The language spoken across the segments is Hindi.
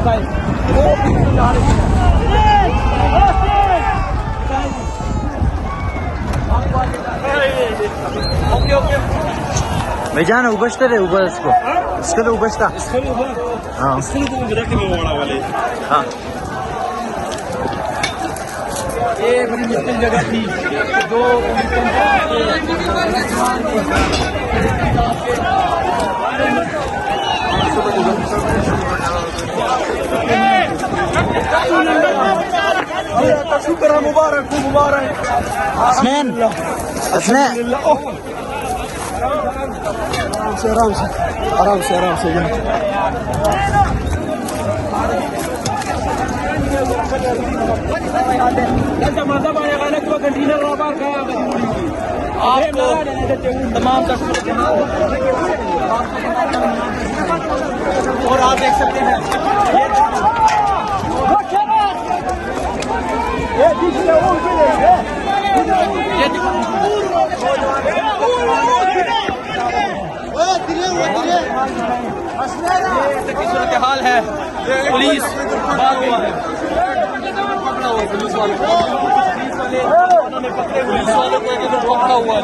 दिखाए वो जा रही है। ओके ओके भाईजान उबसते रहे ऊपर इसको तो उबसता हाँ हाँ ये बड़ी मुश्किल जगह थी जो शुक्र है मुबारक मुबारक हसनैन हसनैन आराम से आराम से आराम से आपको तमाम और आप देख सकते हैं सूरत हाल है। पुलिस भाग हुआ है, पकड़ा हुआ पुलिस वालों को, उन्होंने पकड़े पुलिस वालों को पकड़ा हुआ है।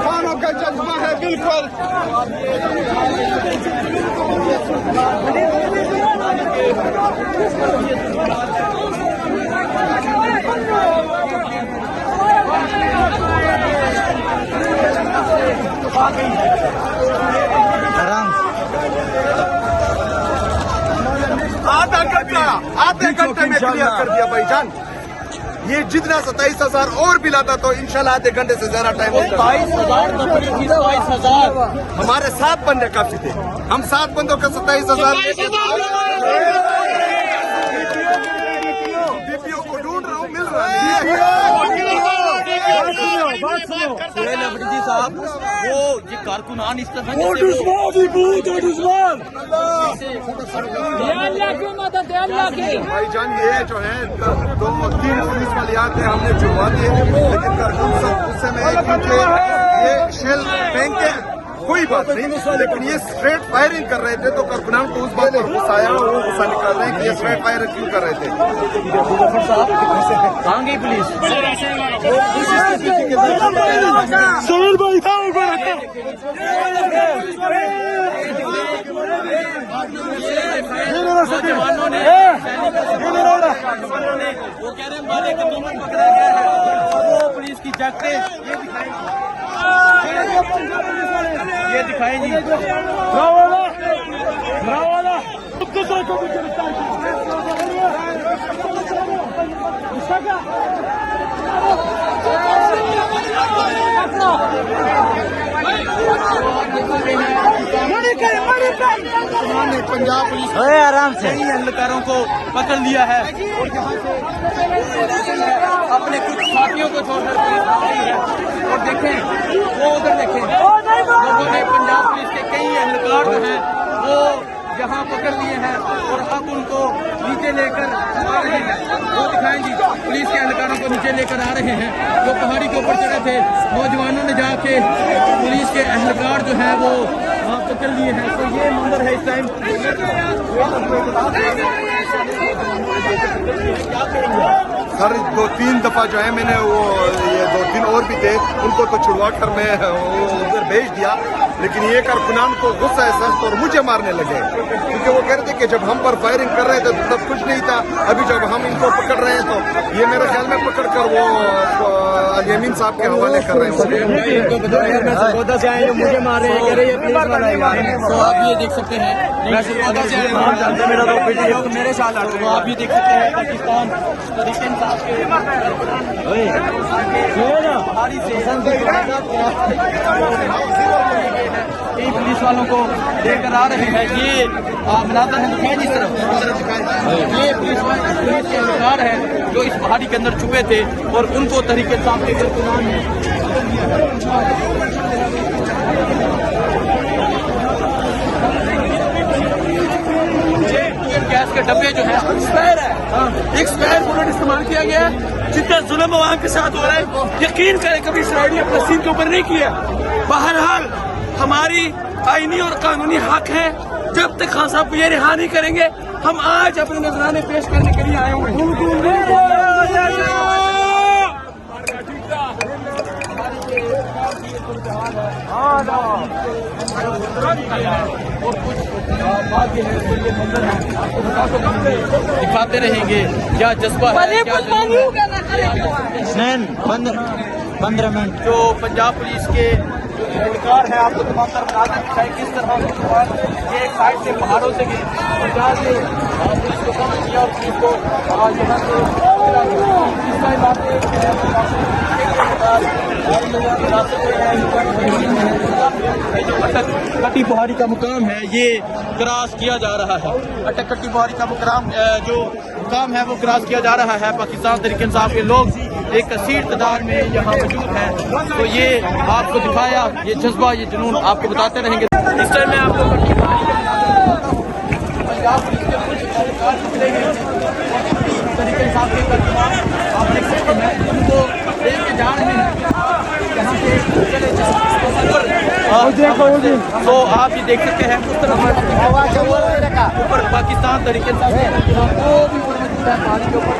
खानों का जज्बा है बिल्कुल। आधे घंटे में क्लियर कर दिया भाईजान। ये जितना 27,000 और भी लाता तो इंशाल्लाह आधे घंटे से ज्यादा टाइम होता। 22,000 हमारे 7 बंदे काफी थे, हम 7 बंदों का 27,000 डीपीओ को ढूंढ रहा हूँ, मिल रहा है। साहब वो ये कारकुनान इस तरह भाईजान ये जो है 2-3 पुलिस वाले आते हमने छुड़वा दिए, लेकिन कारकुन सब गुस्से में ये शेल फेंक के कोई बात नहीं, लेकिन ये स्ट्रेट फायरिंग कर रहे थे तो कारकुनान को उस बात पर गुस्सा आया, वो गुस्सा निकाल रहे हैं कि ये स्ट्रेट फायरिंग क्यों कर रहे थे। कहाँ गई पुलिस? जवानों ने वो कह रहे हैं वाले का मीनट पकड़ा गया है, वो पुलिस की जैकेट ये दिखाएं जी। पंजाब पुलिस आराम से कई एहलकारों को पकड़ लिया है और यहाँ से अपने कुछ साथियों को छोड़कर पुलिस आ रही है। और देखें वो उधर देखें, लोगों ने पंजाब पुलिस के कई एहलकार जो हैं वो यहाँ पकड़ लिए हैं और अब उनको नीचे लेकर आ रहे हैं। वो दिखाएं जी, पुलिस के एहलकारों को नीचे लेकर आ रहे हैं। जो पहाड़ी के ऊपर चढ़े थे नौजवानों ने जाके पुलिस के एहलकार जो हैं वो वहाँ पकड़ लिए हैं। तो ये मंदिर है इस टाइम। सर 2-3 दफा जो है मैंने वो ये 2-3 और भी थे उनको तो छुड़वा कर मैं उधर भेज दिया, लेकिन ये कारकुनान को गुस्सा है सख्त और मुझे मारने लगे, क्योंकि वो कह रहे थे कि जब हम पर फायरिंग कर रहे थे तो तब कुछ नहीं था, अभी जब हम इनको पकड़ रहे हैं तो ये मेरे ख्याल में पकड़ कर वो यमीन साहब के हवाले कर रहे हैं। मुझे मार रहे हैं, तो आप ये देख सकते हैं मेरा तो मेरे साथ आप ये देख सकते हैं पाकिस्तान कई पुलिस वालों को लेकर आ रहे हैं। ये मनाता है जिस तरफ ये पुलिस के एहलकार है जो इस पहाड़ी के अंदर छुपे थे और उनको तरीके साहब के कारकुनान ने गैस के डब्बे जो है एक्सपायर है, एक्सपायर बुलेट इस्तेमाल किया गया है। जितना जुल्म अवाम के साथ हो रहा है, यकीन करें कभी इसराइल ने अपना सीन के ऊपर नहीं किया। बहरहाल हमारी आईनी और कानूनी हक है, जब तक खान साहब को ये रिहा नहीं करेंगे, हम आज अपने नजराने पेश करने के लिए आए हुए हैं। और कुछ बात ये है, तो ये मंजर है, आपको दिखाते रहेंगे क्या जज्बा है, क्या जुनून है। 15 मिनट जो पंजाब पुलिस के एहलकार है, आपको तमाम तरफ बता दिखाई किस तरह ये एक साइड से पहाड़ों से गए और जहाँ से पुलिस को कम किया और पुलिस को यहाँ से कट्टी पहाड़ी का मुकाम है, ये क्रॉस किया जा रहा है। अटक कट्टी पहाड़ी का जो मुकाम है वो क्रॉस किया जा रहा है। पाकिस्तान तहरीक इंसाफ के लोग एक कसीर तादाद में यहाँ मौजूद है, तो ये आपको दिखाया, ये जज्बा, ये जुनून आपको बताते रहेंगे। इस टाइम में आपको पंजाब पुलिस के कुछ एहलकार मिलेंगे, तहरीक इंसाफ के कर्मचारी आप देख सकते हैं, उनको लेके जा रहे हैं यहाँ से चले तो आप ये देख सकते हैं उस तरफ ऊपर पाकिस्तान तहरीक इंसाफ वो भी पानी के ऊपर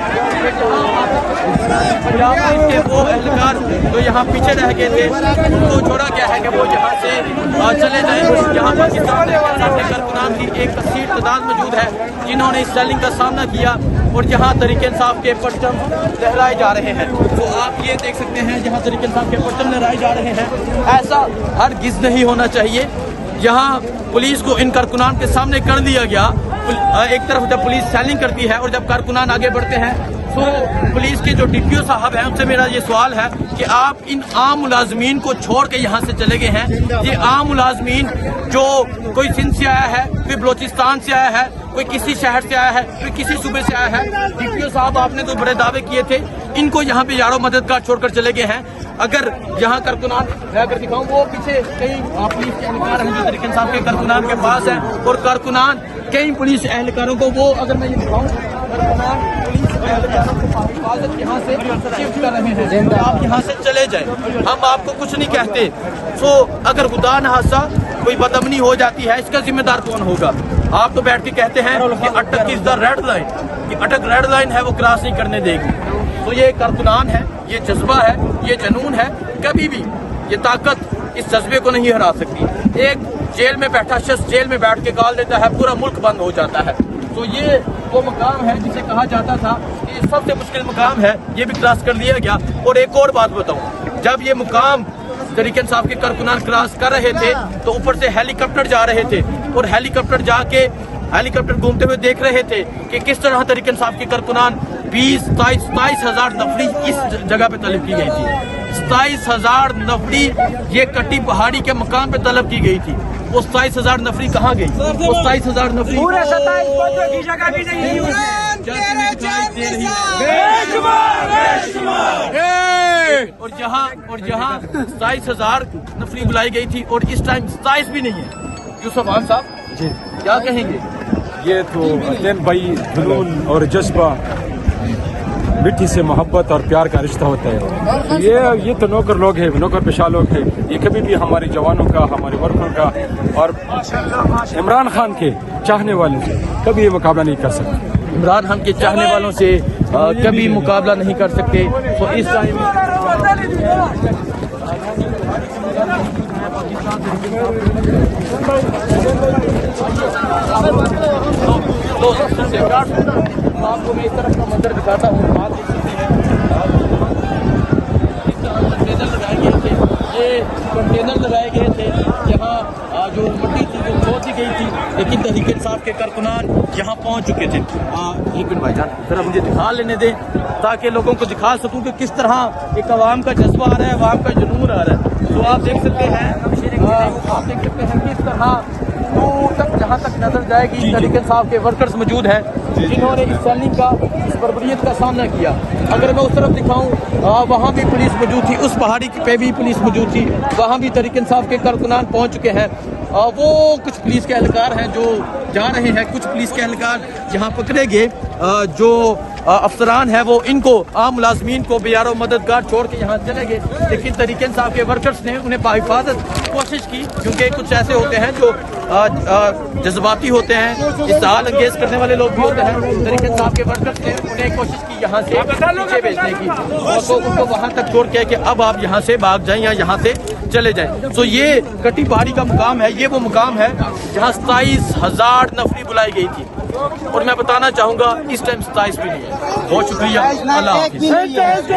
पंजाब पुलिस के वो एहलकार जो यहाँ पीछे रह गए थे, उनको छोड़ा गया है कि वो यहाँ से चले जाएं। यहाँ पाकिस्तान के कारकुनान की एक कसीर तादाद मौजूद है जिन्होंने इस चैलेंज का सामना किया और यहाँ तहरीक इंसाफ के परचम लहराए जा रहे हैं। तो आप ये देख सकते हैं जहाँ तहरीक इंसाफ के परचम लहराए जा रहे हैं, ऐसा हरगिज़ नहीं होना चाहिए। यहाँ पुलिस को इन कारकुनान के सामने कर दिया गया। एक तरफ जब पुलिस सैलिंग करती है और जब कारकुनान आगे बढ़ते हैं, तो पुलिस के जो DPO साहब हैं उनसे मेरा ये सवाल है कि आप इन आम मुलाजमीन को छोड़ के यहाँ से चले गए हैं। ये आम मुलाजमीन जो कोई सिंध से आया है, कोई बलोचिस्तान से आया है, कोई किसी शहर से आया है, कोई किसी सूबे से आया है। DPO साहब आपने तो बड़े दावे किए थे, इनको यहाँ पे यारो मददगार छोड़कर चले गए हैं। अगर यहाँ कारकुनान मैं अगर दिखाऊं, वो पीछे कई पुलिस के एहलकार हैं जो तहरीक इंसाफ के कारकुनान के पास हैं, और कारकुनान कई पुलिस एहलकारों को वो अगर मैं ये दिखाऊं, कारकुनान पुलिस एहलकारों को हिफाजत यहाँ से शिफ्ट कर रहे हैं, तो आप यहाँ से चले जाएं, हम आपको कुछ नहीं कहते। तो अगर खुदा न हादसा कोई बदअमनी हो जाती है, इसका जिम्मेदार कौन होगा? आप तो बैठ के कहते हैं कि अटक इज द रेड लाइन, कि अटक रेड लाइन है, वो क्रॉस नहीं करने देगी। तो ये कारकुनान है, ये जज्बा है, ये जुनून है, कभी भी ये ताकत इस जज्बे को नहीं हरा सकती। एक जेल में बैठा शख्स जेल में बैठ के गाल देता है, पूरा मुल्क बंद हो जाता है। तो ये वो मकाम है जिसे कहा जाता था कि सबसे मुश्किल मकाम है, ये भी क्रॉस कर लिया गया। और एक और बात बताऊं, जब ये मुकाम तहरीक इंसाफ के कारकुनान क्रॉस कर रहे थे तो ऊपर से हेलीकॉप्टर जा रहे थे, और हेलीकॉप्टर जाके हेलीकॉप्टर घूमते हुए देख रहे थे कि किस तरह तहरीक इंसाफ के कारकुनान 27 हजार नफरी इस जगह पे तलब की गई थी। 27 हजार नफरी ये कट्टी पहाड़ी के मकाम पे तलब की गई थी। वो 27 हजार नफरी कहाँ गई? वो 27 हजार नफरी पूरे 27 की जगह भी नहीं और जहाँ 27 हजार नफरी बुलाई गई थी, और इस टाइम 27 भी नहीं है। यूसुफ खान साहब जी क्या कहेंगे? ये तो अत्यंत भाई जुनून और जज्बा, मिट्टी से मोहब्बत और प्यार का रिश्ता होता है। ये तो नौकर लोग हैं, नौकर पेशा लोग हैं। ये कभी भी हमारे जवानों का, हमारे वर्करों का और इमरान खान के चाहने वालों से कभी ये मुकाबला नहीं कर सकते। इमरान खान के चाहने वालों से कभी मुकाबला नहीं कर सकते। तो इस टाइम आपको मैं इस तरफ का मंजर दिखाता हूँ। आप देख सकते हैं कंटेनर लगाए गए थे, ये कंटेनर लगाए गए थे यहाँ जो मट्टी थी जो खोद दी गई थी, लेकिन तहरीक इंसाफ के कारकुनान यहाँ पहुँच चुके थे। एक मिनट भाईजान जरा मुझे दिखा लेने दें ताकि लोगों को दिखा सकूँ कि किस तरह एक अवाम का जज्बा आ रहा है, अवाम का जुनून आ रहा है। तो आप देख सकते हैं किस तरह दूर तक जहाँ तक नजर जाएगी तहरीक इंसाफ के वर्कर्स मौजूद हैं जिन्होंने इस सैलिंग का, इस बर्बरियत का सामना किया। अगर मैं उस तरफ दिखाऊं, वहाँ भी पुलिस मौजूद थी, उस पहाड़ी पे भी पुलिस मौजूद थी, वहाँ भी तहरीक इंसाफ के कारकुनान पहुँच चुके हैं। वो कुछ पुलिस के एहलकार हैं जो जा रहे हैं, कुछ पुलिस के एहलकार यहाँ पकड़े गए जो अफसरान है वो इनको आम मुलाजमीन को बेयारो मददगार छोड़ के यहाँ चले गए, लेकिन तरीके इंसाफ के वर्कर्स ने उन्हें बाहिफाजत कोशिश की, क्योंकि कुछ ऐसे होते हैं जो जज्बाती होते हैं, इस्तेहाल अंगेज करने वाले लोग भी होते हैं। तरीके इंसाफ के वर्कर्स ने उन्हें कोशिश की यहाँ से पीछे भेजने की, और तो उनको वहाँ तक छोड़ के कि अब आप यहाँ से भाग जाएं या यहाँ से चले जाएं। तो ये कटी पहाड़ी का मुकाम है, ये वो मुकाम है जहाँ 27,000 नफरी बुलाई गई थी, और मैं बताना चाहूँगा इस टाइम 27 भी नहीं है। बहुत शुक्रिया, अल्लाह हाफिज़।